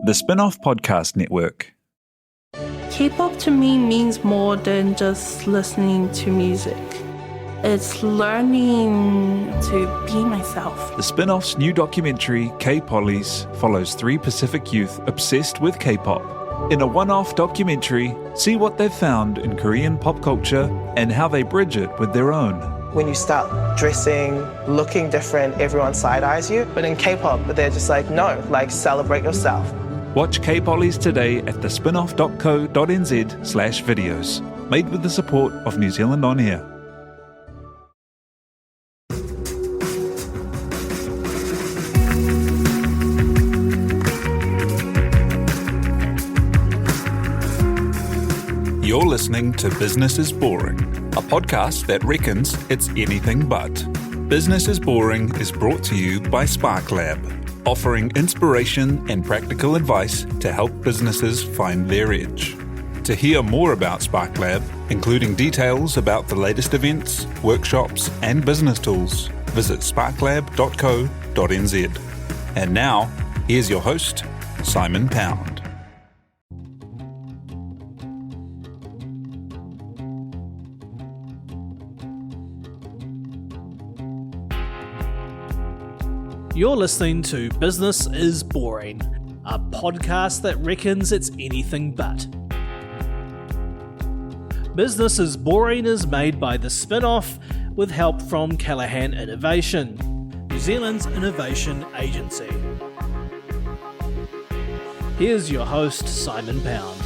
The Spinoff Podcast Network. K-pop to me means more than just listening to music. It's learning to be myself. The Spinoff's new documentary, K-Pollies, follows 3 Pacific youth obsessed with K-pop. In a one-off documentary, see what they've found in Korean pop culture and how they bridge it with their own. When you start dressing, looking different, everyone side-eyes you. But in K-pop, they're just like, no, like celebrate yourself. Watch K-Pollies today at thespinoff.co.nz/videos. Made with the support of New Zealand On Air. You're listening to Business is Boring, a podcast that reckons it's anything but. Business is Boring is brought to you by SparkLab, offering inspiration and practical advice to help businesses find their edge. To hear more about SparkLab, including details about the latest events, workshops, and business tools, visit sparklab.co.nz. And now, here's your host, Simon Pound. You're listening to Business is Boring, a podcast that reckons it's anything but. Business is Boring is made by the Spinoff with help from Callaghan Innovation, New Zealand's innovation agency. Here's your host, Simon Pound.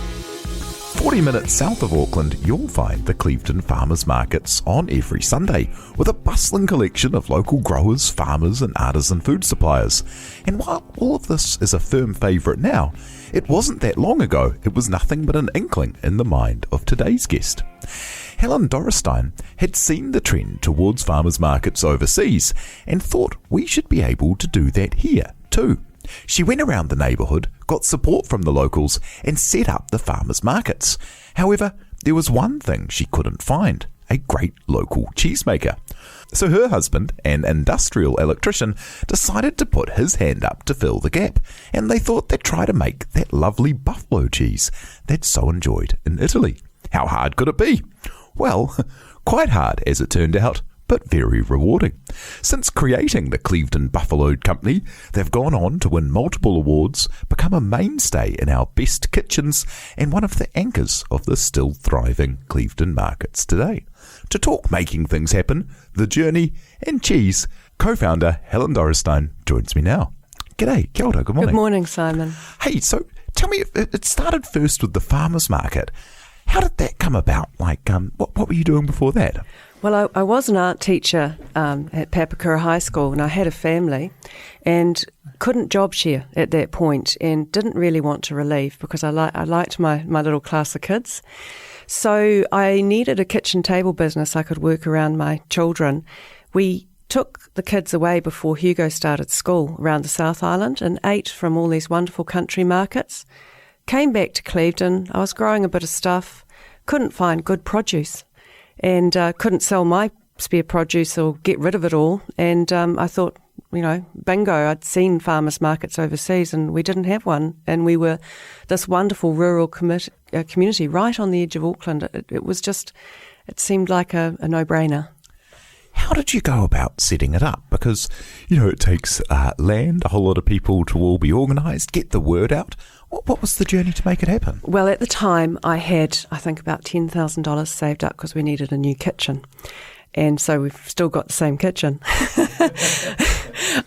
40 minutes south of Auckland, you'll find the Clevedon Farmers Markets on every Sunday, with a bustling collection of local growers, farmers and artisan food suppliers. And while all of this is a firm favourite now, it wasn't that long ago it was nothing but an inkling in the mind of today's guest. Helen Dorresteyn had seen the trend towards farmers markets overseas and thought we should be able to do that here too. She went around the neighbourhood, got support from the locals and set up the farmers markets. However, there was one thing she couldn't find: a great local cheesemaker. So her husband, an industrial electrician, decided to put his hand up to fill the gap, and they thought they'd try to make that lovely buffalo cheese they'd so enjoyed in Italy. How hard could it be? Well, quite hard as it turned out, but very rewarding. Since creating the Clevedon Buffalo Company, they've gone on to win multiple awards, become a mainstay in our best kitchens, and one of the anchors of the still thriving Clevedon markets today. To talk making things happen, the journey, and cheese, co-founder Helen Dorresteyn joins me now. G'day, kia ora, good morning. Good morning, Simon. Hey, so tell me, it started first with the farmers market. How did that come about? What were you doing before that? Well, I was an art teacher at Papakura High School, and I had a family and couldn't job share at that point and didn't really want to relieve because I liked my little class of kids. So I needed a kitchen table business I could work around my children. We took the kids away before Hugo started school around the South Island and ate from all these wonderful country markets. Came back to Clevedon. I was growing a bit of stuff, couldn't find good produce, and couldn't sell my spare produce or get rid of it all. And I thought, bingo, I'd seen farmers markets overseas and we didn't have one. And we were this wonderful rural community right on the edge of Auckland. It seemed like a no-brainer. How did you go about setting it up? Because, it takes land, a whole lot of people to all be organised, get the word out. What was the journey to make it happen? Well, at the time, I had, I think, about $10,000 saved up because we needed a new kitchen. And so we've still got the same kitchen.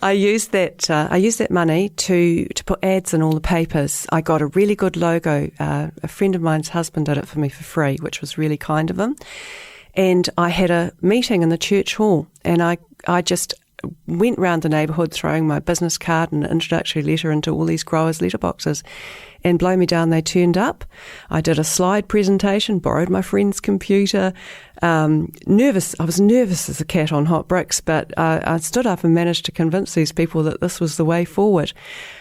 I used that money to put ads in all the papers. I got a really good logo. A friend of mine's husband did it for me for free, which was really kind of him. And I had a meeting in the church hall, and I just went round the neighbourhood throwing my business card and an introductory letter into all these growers' letterboxes, and blow me down, they turned up. I did a slide presentation, borrowed my friend's computer. Nervous. I was nervous as a cat on hot bricks, but I stood up and managed to convince these people that this was the way forward.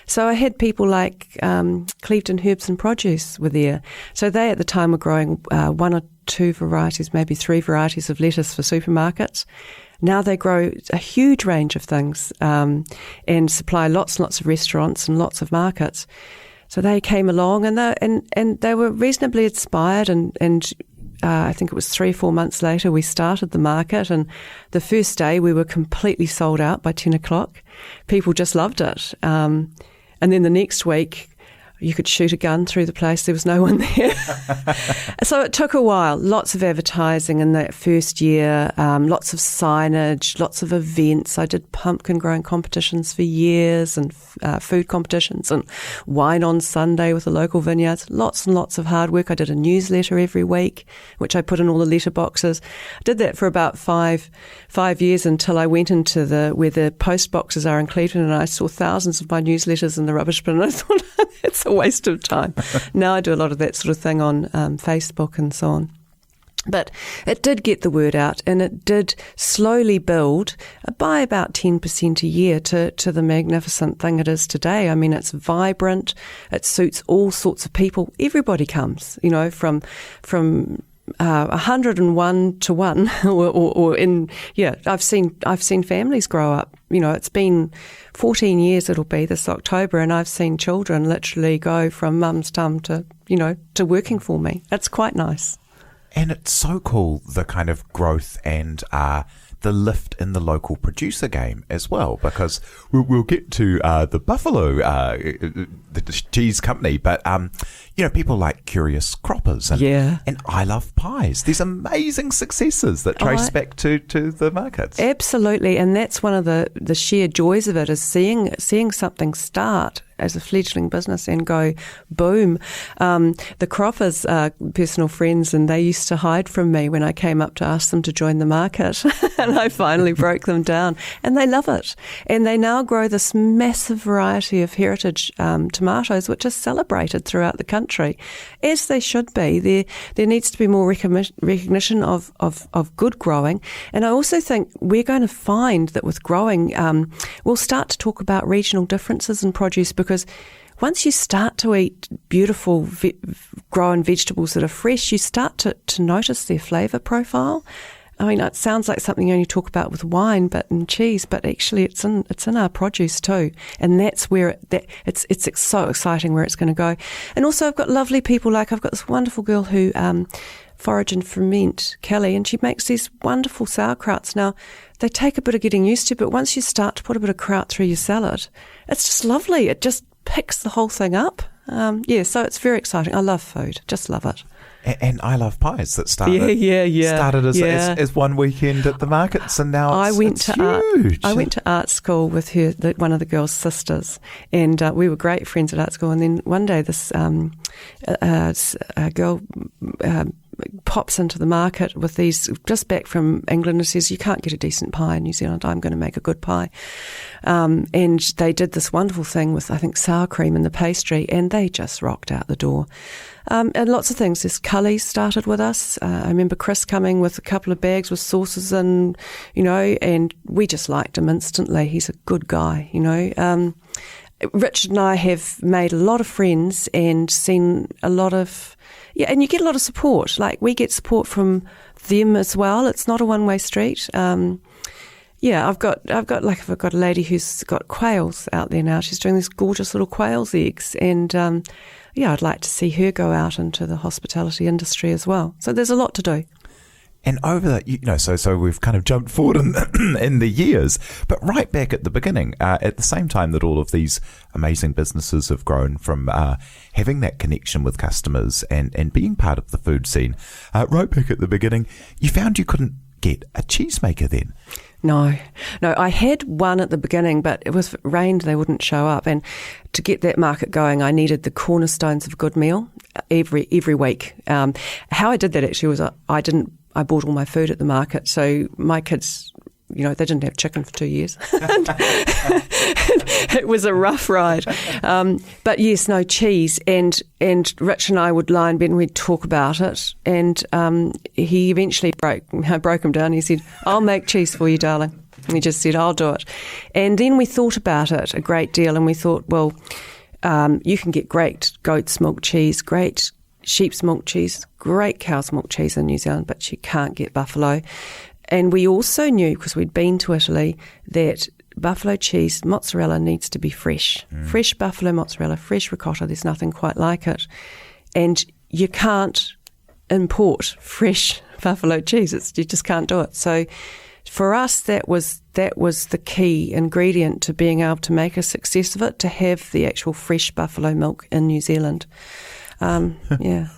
So I had people like Clevedon Herbs and Produce were there. So they at the time were growing 1 or 2 varieties, maybe 3 varieties of lettuce for supermarkets. now they grow a huge range of things and supply lots and lots of restaurants and lots of markets. So they came along and they were reasonably inspired and I think it was 3 or 4 months later we started the market, and the first day we were completely sold out by 10 o'clock. People just loved it. And then the next week you could shoot a gun through the place. There was no one there. So it took a while. Lots of advertising in that first year, lots of signage, lots of events. I did pumpkin growing competitions for years and food competitions and wine on Sunday with the local vineyards. Lots and lots of hard work. I did a newsletter every week, which I put in all the letter boxes. I did that for about five years until I went into where the post boxes are in Clevedon, and I saw thousands of my newsletters in the rubbish bin, and I thought, it's a waste of time. Now I do a lot of that sort of thing on Facebook and so on. But it did get the word out, and it did slowly build by about 10% a year to the magnificent thing it is today. I mean, it's vibrant. It suits all sorts of people. Everybody comes, from 101 to 1, I've seen families grow up. It's been 14 years it'll be this October, and I've seen children literally go from mum's tum to working for me. It's quite nice. And it's so cool, the kind of growth and the lift in the local producer game as well, because we'll get to the Buffalo, the cheese company, but people like Curious Croppers and I Love Pies. There's amazing successes that trace back to the markets. Absolutely, and that's one of the sheer joys of it, is seeing something start as a fledgling business and go boom. The Croppers are personal friends, and they used to hide from me when I came up to ask them to join the market. And I finally broke them down, and they love it. And they now grow this massive variety of heritage tomatoes, which are celebrated throughout the country, as they should be. There needs to be more recognition of good growing. And I also think we're going to find that with growing, we'll start to talk about regional differences in produce, because once you start to eat beautiful grown vegetables that are fresh, you start to notice their flavour profile. I mean, it sounds like something you only talk about with wine, and cheese, but actually it's in our produce too, and that's where it's so exciting where it's going to go. And also, I've got lovely people, like I've got this wonderful girl who forage and ferment, Kelly, and she makes these wonderful sauerkrauts. Now, they take a bit of getting used to, but once you start to put a bit of kraut through your salad, it's just lovely. It just picks the whole thing up. So it's very exciting. I love food, just love it. And I Love Pies that started as one weekend at the markets, and now it's huge. I went to art school with her, one of the girls' sisters, and we were great friends at art school. And then one day this girl pops into the market with these, just back from England, and says, you can't get a decent pie in New Zealand, I'm going to make a good pie. And they did this wonderful thing with, I think, sour cream in the pastry, and they just rocked out the door. And lots of things. This Cully started with us. I remember Chris coming with a couple of bags with sauces and we just liked him instantly. He's a good guy, Richard and I have made a lot of friends and seen a lot of, and you get a lot of support. Like, we get support from them as well. It's not a one-way street. I've got a lady who's got quails out there now. She's doing these gorgeous little quail's eggs, and I'd like to see her go out into the hospitality industry as well. So there's a lot to do. And over that, so we've kind of jumped forward in the years, but right back at the beginning, at the same time that all of these amazing businesses have grown from having that connection with customers and being part of the food scene, right back at the beginning, you found you couldn't get a cheesemaker then. No, I had one at the beginning, but it was rained, they wouldn't show up. And to get that market going, I needed the cornerstones of a good meal every week. How I did that actually was I bought all my food at the market, so my kids, they didn't have chicken for 2 years. It was a rough ride. But yes, no, cheese. And Rich and I would lie in bed and we'd talk about it. And he eventually broke him down. He said, I'll make cheese for you, darling. And he just said, I'll do it. And then we thought about it a great deal, and we thought, well, you can get great goat's milk cheese, great sheep's milk cheese, great cow's milk cheese in New Zealand, but you can't get buffalo. And we also knew, because we'd been to Italy, that buffalo cheese, mozzarella, needs to be fresh. Fresh buffalo mozzarella, fresh ricotta, there's nothing quite like it. And you can't import fresh buffalo cheese. You just can't do it. So for us, that was the key ingredient to being able to make a success of it, to have the actual fresh buffalo milk in New Zealand. Yeah.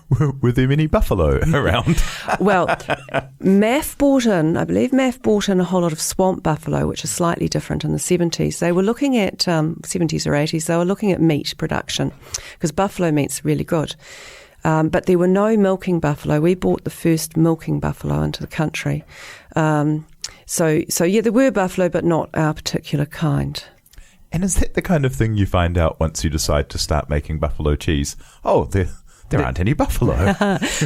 Were there many buffalo around? Well, I believe MAF bought in a whole lot of swamp buffalo, which is slightly different in the 70s. They were looking at, 70s or 80s, they were looking at meat production, because buffalo meat's really good. But there were no milking buffalo. We bought the first milking buffalo into the country. So yeah, there were buffalo, but not our particular kind. And is that the kind of thing you find out once you decide to start making buffalo cheese? Oh, there aren't any buffalo.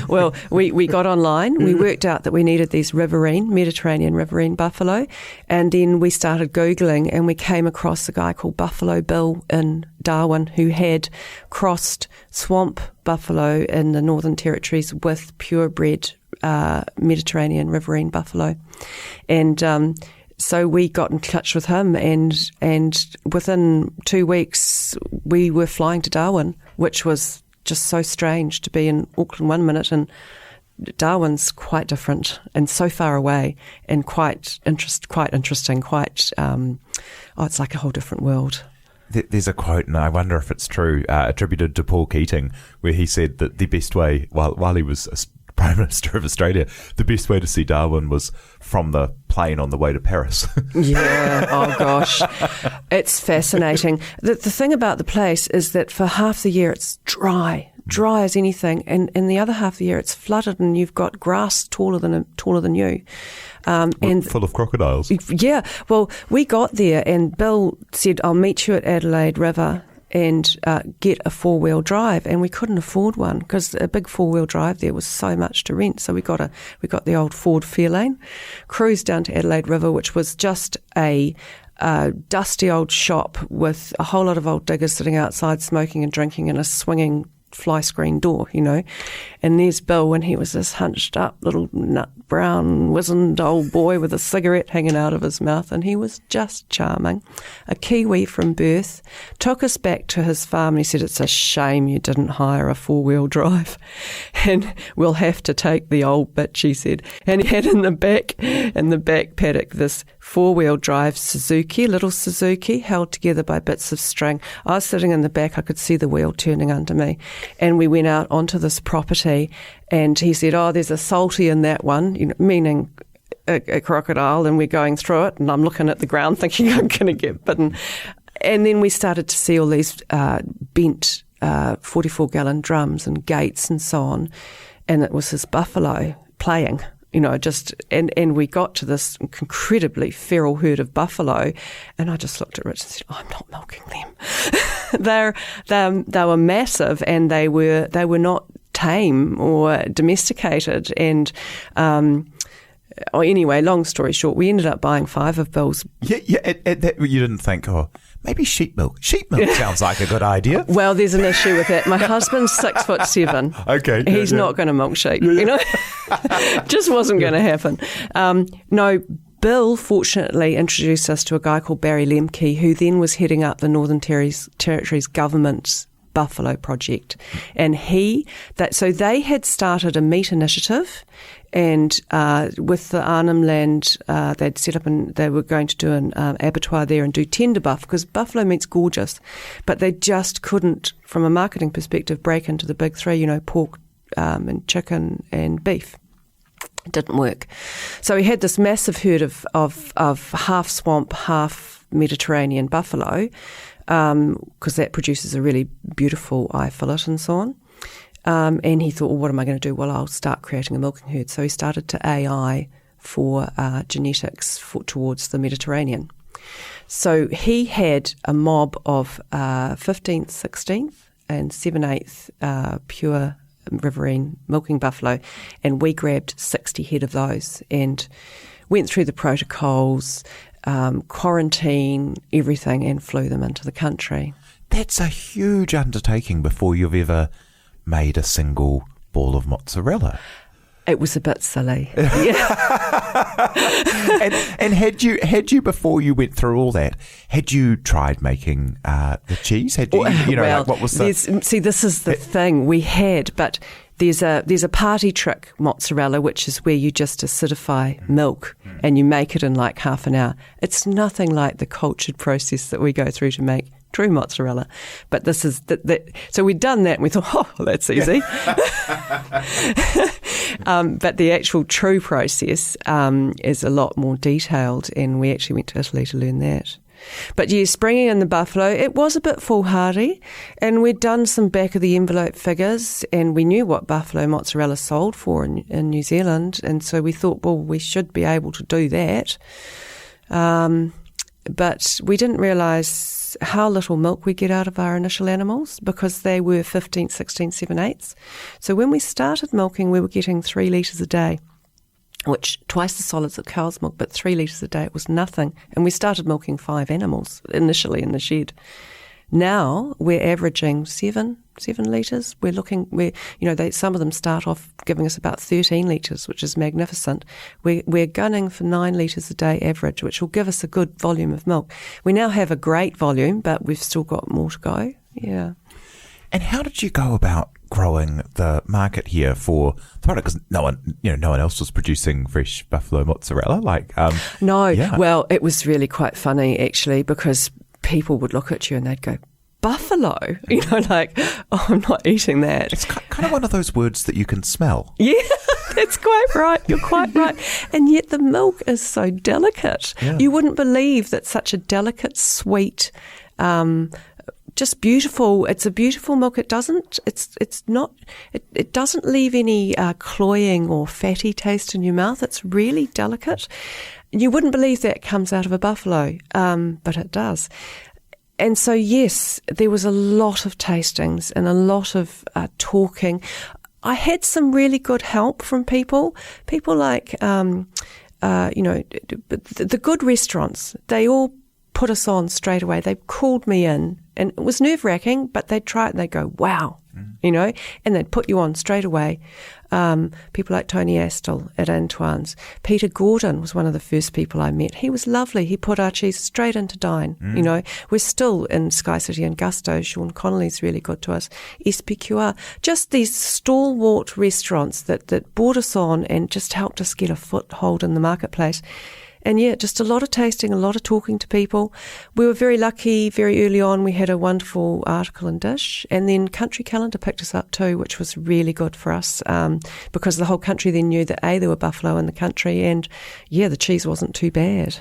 Well, we got online. We worked out that we needed these Mediterranean riverine buffalo. And then we started Googling, and we came across a guy called Buffalo Bill in Darwin who had crossed swamp buffalo in the Northern Territories with purebred Mediterranean riverine buffalo. And so we got in touch with him, and within 2 weeks we were flying to Darwin, which was just so strange to be in Auckland 1 minute, and Darwin's quite different and so far away, and quite interesting. It's like a whole different world. There's a quote, and I wonder if it's true, attributed to Paul Keating, where he said that the best way, while he was Prime Minister of Australia, the best way to see Darwin was from the plane on the way to Paris. Yeah, oh gosh. It's fascinating. The thing about the place is that for half the year it's dry as anything, and in the other half of the year it's flooded, and you've got grass taller than you. And full of crocodiles. Yeah, well, we got there and Bill said, I'll meet you at Adelaide River and get a four-wheel drive, and we couldn't afford one because a big four-wheel drive there was so much to rent. So we got the old Ford Fairlane, cruised down to Adelaide River, which was just a dusty old shop with a whole lot of old diggers sitting outside smoking and drinking in a swinging fly screen door, and there's Bill, and he was this hunched up little nut brown wizened old boy with a cigarette hanging out of his mouth, and he was just charming. A Kiwi from birth, took us back to his farm, and he said, it's a shame you didn't hire a four-wheel drive, and we'll have to take the old bitch, he said. And he had in the back paddock this four-wheel drive little Suzuki, held together by bits of string. I was sitting in the back, I could see the wheel turning under me, and we went out onto this property, and he said, there's a salty in that one, meaning a crocodile, and we're going through it, and I'm looking at the ground thinking I'm going to get bitten. And then we started to see all these bent 44-gallon drums and gates and so on, and it was his buffalo playing. And we got to this incredibly feral herd of buffalo, and I just looked at Rich and said, I'm not milking them. They were massive, and they were not tame or domesticated. And anyway, long story short, we ended up buying 5 of Bill's. Yeah. At that, you didn't think, maybe sheep milk. Sheep milk sounds like a good idea. Well, there's an issue with that. My husband's 6'7". Okay. He's not going to milk sheep, Just wasn't going to happen. No, Bill fortunately introduced us to a guy called Barry Lemke, who then was heading up the Northern Territories government's buffalo project. And so they had started a meat initiative, and with the Arnhem land, they'd set up and they were going to do an abattoir there and do tender buff, because buffalo meat's gorgeous, but they just couldn't, from a marketing perspective, break into the big three, pork and chicken and beef. It didn't work. So he had this massive herd of half swamp, half Mediterranean buffalo, because that produces a really beautiful eye fillet and so on. And he thought, well, what am I going to do? Well, I'll start creating a milking herd. So he started to AI for genetics towards the Mediterranean. So he had a mob of 15th, 16th and 7/8 pure riverine milking buffalo, and we grabbed 60 head of those and went through the protocols, quarantine, everything, and flew them into the country. That's a huge undertaking before you've ever made a single ball of mozzarella. It was a bit silly. Yeah. And had you before you went through all that, had you tried making the cheese? Had you, well, what was the... See, this is the thing we had, but there's a party trick mozzarella, which is where you just acidify milk and you make it in like half an hour. It's nothing like the cultured process that we go through to make true mozzarella. But this is so we'd done that and we thought, oh, that's easy. But the actual true process is a lot more detailed, and we actually went to Italy to learn that. But yes, bringing in the buffalo, it was a bit foolhardy, and we'd done some back-of-the-envelope figures, and we knew what buffalo mozzarella sold for in New Zealand, and so we thought, well, we should be able to do that. But we didn't realise how little milk we get out of our initial animals, because they were 15, 16, 7/8. So when we started milking, we were getting 3 litres a day, which twice the solids of cow's milk, but 3 litres a day, it was nothing. And we started milking 5 animals initially in the shed. Now we're averaging 7 litres. Some of them start off giving us about 13 litres, which is magnificent. We're gunning for 9 litres a day average, which will give us a good volume of milk. We now have a great volume, but we've still got more to go. Yeah. And how did you go about growing the market here for the product? Because no one else was producing fresh buffalo mozzarella. No. Yeah. Well, it was really quite funny actually, because people would look at you and they'd go, buffalo? Oh, I'm not eating that. It's kind of one of those words that you can smell. Yeah, that's quite right. You're quite right. And yet the milk is so delicate. Yeah. You wouldn't believe that such a delicate, sweet, just beautiful. It's a beautiful milk. It doesn't leave any cloying or fatty taste in your mouth. It's really delicate. You wouldn't believe that comes out of a buffalo, but it does. And so, yes, there was a lot of tastings and a lot of talking. I had some really good help from people like, the good restaurants. They all put us on straight away. They called me in, and it was nerve-wracking, but they'd try it and they'd go, wow, and they'd put you on straight away. People like Tony Astle at Antoine's. Peter Gordon was one of the first people I met. He was lovely. He put our cheese straight into Dine. We're still in Sky City and Gusto. Sean Connolly's really good to us. SPQR. Just these stalwart restaurants that brought us on and just helped us get a foothold in the marketplace. And yeah, just a lot of tasting, a lot of talking to people. We were very lucky very early on. We had a wonderful article in Dish, and then Country Calendar picked us up too, which was really good for us because the whole country then knew that there were buffalo in the country, and yeah, the cheese wasn't too bad.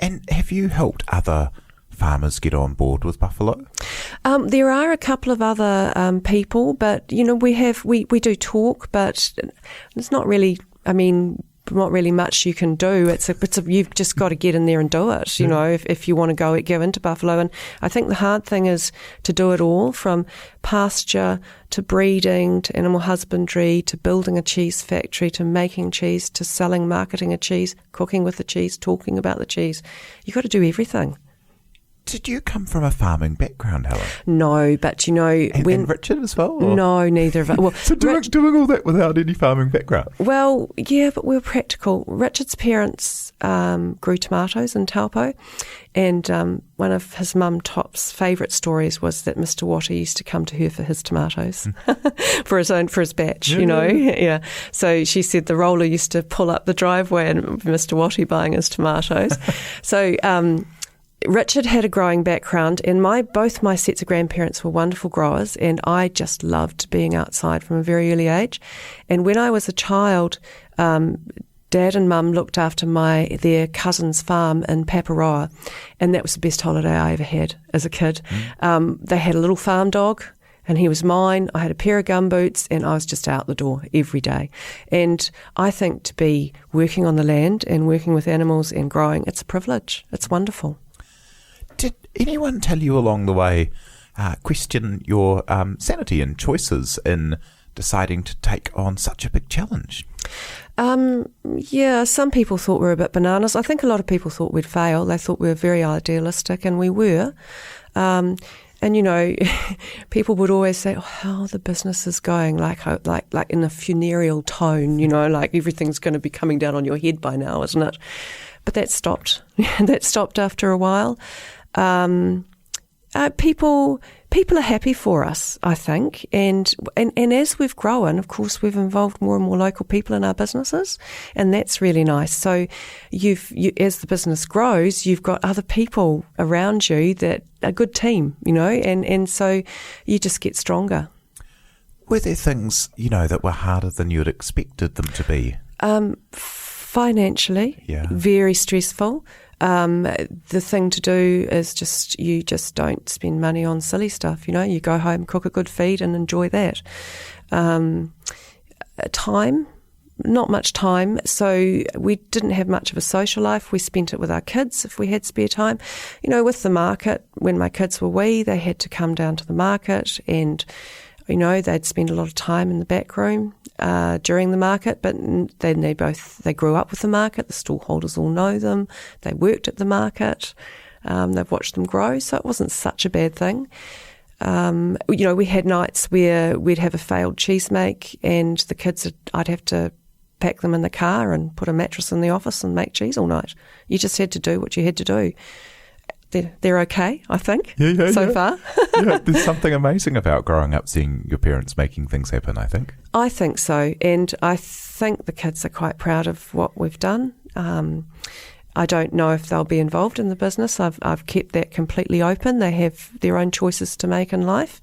And have you helped other farmers get on board with buffalo? There are a couple of other people, but we do talk, but it's not really, not really much you can do. You've just got to get in there and do it, if you want to go into buffalo. And I think the hard thing is to do it all, from pasture to breeding to animal husbandry to building a cheese factory to making cheese to selling, marketing a cheese, cooking with the cheese, talking about the cheese. You've got to do everything. Did you come from a farming background, Helen? No, but and Richard as well? Or? No, neither of us. Well, so doing all that without any farming background? Well, yeah, but we were practical. Richard's parents grew tomatoes in Taupo, and one of his mum Top's favourite stories was that Mr. Watty used to come to her for his tomatoes, for his batch, Yeah. So she said the roller used to pull up the driveway and Mr. Watty buying his tomatoes. So Richard had a growing background, and both my sets of grandparents were wonderful growers, and I just loved being outside from a very early age. And when I was a child, Dad and Mum looked after their cousin's farm in Paparoa, and that was the best holiday I ever had as a kid. They had a little farm dog, and he was mine. I had a pair of gumboots, and I was just out the door every day. And I think to be working on the land and working with animals and growing, it's a privilege. It's wonderful. Did anyone tell you along the way, question your sanity and choices in deciding to take on such a big challenge? Yeah, some people thought we were a bit bananas. I think a lot of people thought we'd fail. They thought we were very idealistic, and we were. And And people would always say, "Oh, how the business is going," like in a funereal tone, like everything's going to be coming down on your head by now, isn't it? But that stopped. That stopped after a while. People are happy for us, I think, and as we've grown, of course, we've involved more and more local people in our businesses, and that's really nice. So, as the business grows, you've got other people around you that are a good team, and so you just get stronger. Were there things that were harder than you had expected them to be? Financially, very stressful. The thing to do is you just don't spend money on silly stuff. You go home, cook a good feed, and enjoy that. Time, not much time. So we didn't have much of a social life. We spent it with our kids if we had spare time. With the market, when my kids were wee, they had to come down to the market, and they'd spend a lot of time in the back room during the market, but then they grew up with the market. The stallholders all know them. They worked at the market. They've watched them grow, so it wasn't such a bad thing. We had nights where we'd have a failed cheesemake, and the kids, I'd have to pack them in the car and put a mattress in the office and make cheese all night. You just had to do what you had to do. They're okay, I think, so far. There's something amazing about growing up seeing your parents making things happen, I think. I think so, and I think the kids are quite proud of what we've done. I don't know if they'll be involved in the business. I've kept that completely open. They have their own choices to make in life,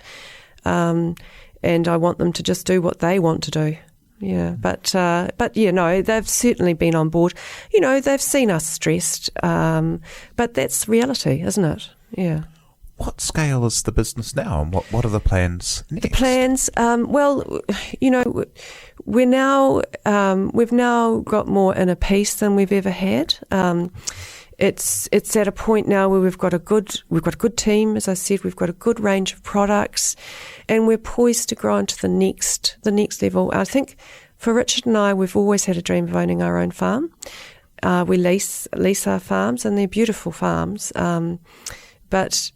and I want them to just do what they want to do. Yeah, but they've certainly been on board. They've seen us stressed, but that's reality, isn't it? Yeah. What scale is the business now, and what are the plans next? The plans, we've now got more inner peace than we've ever had. It's at a point now where we've got a good team. As I said, we've got a good range of products, and we're poised to grow into the next level. I think for Richard and I, we've always had a dream of owning our own farm. We lease our farms, and they're beautiful farms. But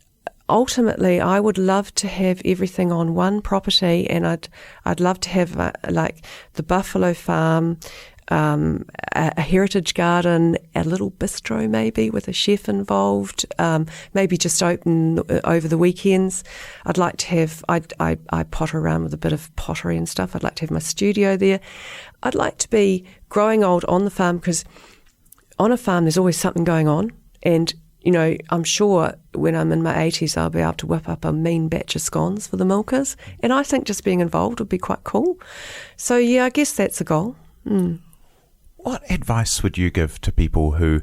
ultimately, I would love to have everything on one property, and I'd love to have like the Buffalo Farm. A heritage garden, a little bistro maybe with a chef involved, maybe just open over the weekends. I'd like to have, I potter around with a bit of pottery and stuff. I'd like to have my studio there. I'd like to be growing old on the farm, because on a farm there's always something going on, and I'm sure when I'm in my 80s I'll be able to whip up a mean batch of scones for the milkers, and I think just being involved would be quite cool. So I guess that's a goal. What advice would you give to people who,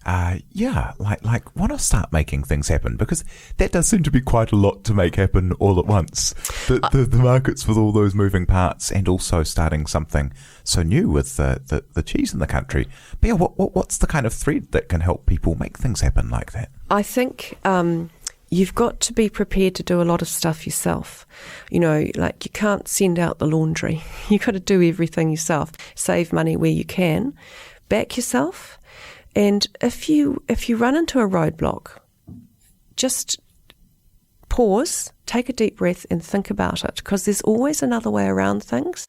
want to start making things happen? Because that does seem to be quite a lot to make happen all at once. The markets with all those moving parts, and also starting something so new with the cheese in the country. But what's the kind of thread that can help people make things happen like that? I think you've got to be prepared to do a lot of stuff yourself. Like you can't send out the laundry. You've got to do everything yourself. Save money where you can. Back yourself. And if you run into a roadblock, just pause, take a deep breath and think about it, because there's always another way around things.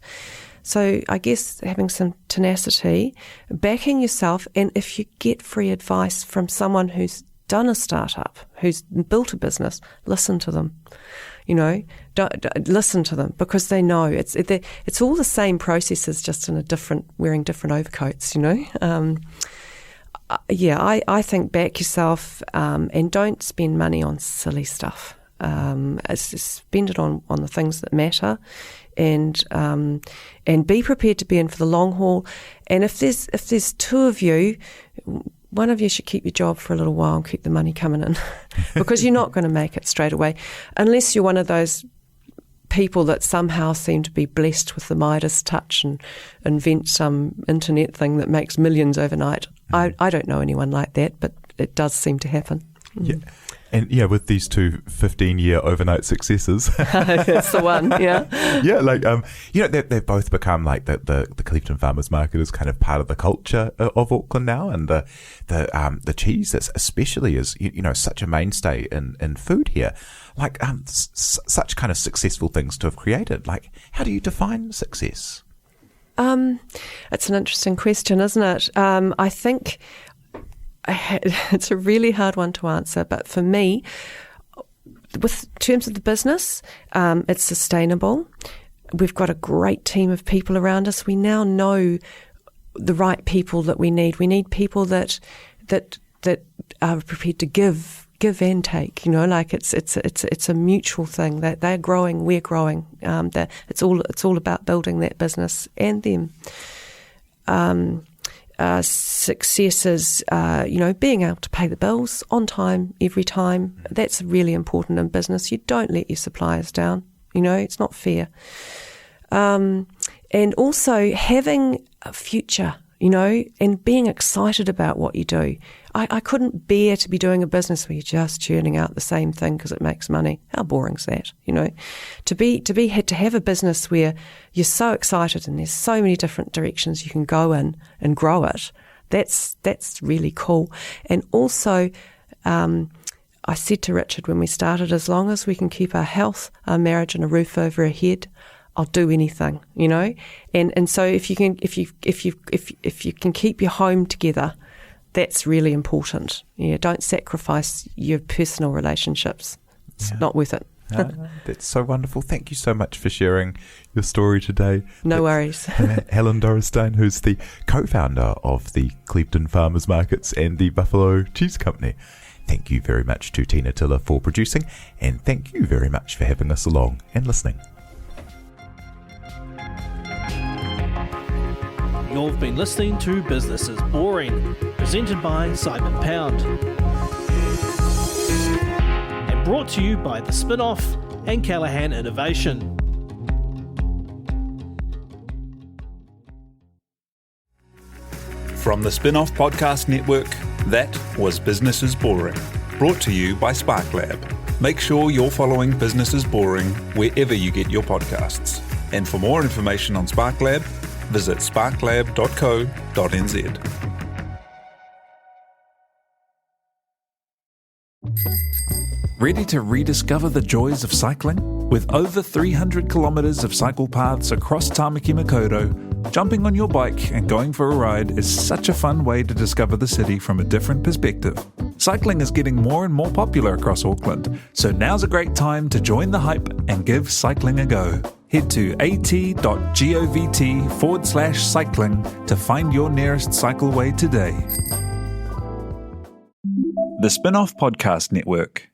So I guess having some tenacity, backing yourself, and if you get free advice from someone who's done a startup, who's built a business, listen to them. Don't listen to them, because they know it's all the same processes, just in wearing different overcoats. I think back yourself, and don't spend money on silly stuff. Spend it on the things that matter, and be prepared to be in for the long haul. And if there's two of you, one of you should keep your job for a little while and keep the money coming in, because you're not going to make it straight away, unless you're one of those people that somehow seem to be blessed with the Midas touch and invent some internet thing that makes millions overnight. I don't know anyone like that, but it does seem to happen. Yeah. And with these two 15-year overnight successes. That's the one, yeah. They've both become like the Clevedon Farmers Market is kind of part of the culture of Auckland now, and the cheese especially is such a mainstay in food here. like such kind of successful things to have created. Like, how do you define success? It's an interesting question, isn't it? I think it's a really hard one to answer, but for me, with terms of the business, it's sustainable. We've got a great team of people around us. We now know the right people that we need. We need people that are prepared to give and take. You know, like it's a mutual thing. That they're growing, we're growing. It's all about building that business and them. Success is, being able to pay the bills on time, every time. That's really important in business. You don't let your suppliers down. You know, it's not fair. And also having a future, you know, and being excited about what you do. I couldn't bear to be doing a business where you're just churning out the same thing because it makes money. How boring's that, you know? To have a business where you're so excited and there's so many different directions you can go in and grow it, that's really cool. And also, I said to Richard when we started, as long as we can keep our health, our marriage, and a roof over our head, I'll do anything, you know. And so if you can keep your home together, that's really important. Yeah, don't sacrifice your personal relationships. It's not worth it. That's so wonderful. Thank you so much for sharing your story today. No worries. Helen Dorresteyn, who's the co-founder of the Clevedon Farmers Markets and the Buffalo Cheese Company. Thank you very much to Tina Tiller for producing, and thank you very much for having us along and listening. You've been listening to Business is Boring, presented by Simon Pound. And brought to you by the Spinoff and Callaghan Innovation. From the Spinoff Podcast Network, that was Business is Boring, brought to you by SparkLab. Make sure you're following Business is Boring wherever you get your podcasts. And for more information on SparkLab, visit sparklab.co.nz. Ready to rediscover the joys of cycling? With over 300 kilometres of cycle paths across Tāmaki Makaurau, jumping on your bike and going for a ride is such a fun way to discover the city from a different perspective. Cycling is getting more and more popular across Auckland, so now's a great time to join the hype and give cycling a go. Head to at.govt/cycling to find your nearest cycleway today. The Spinoff Podcast Network.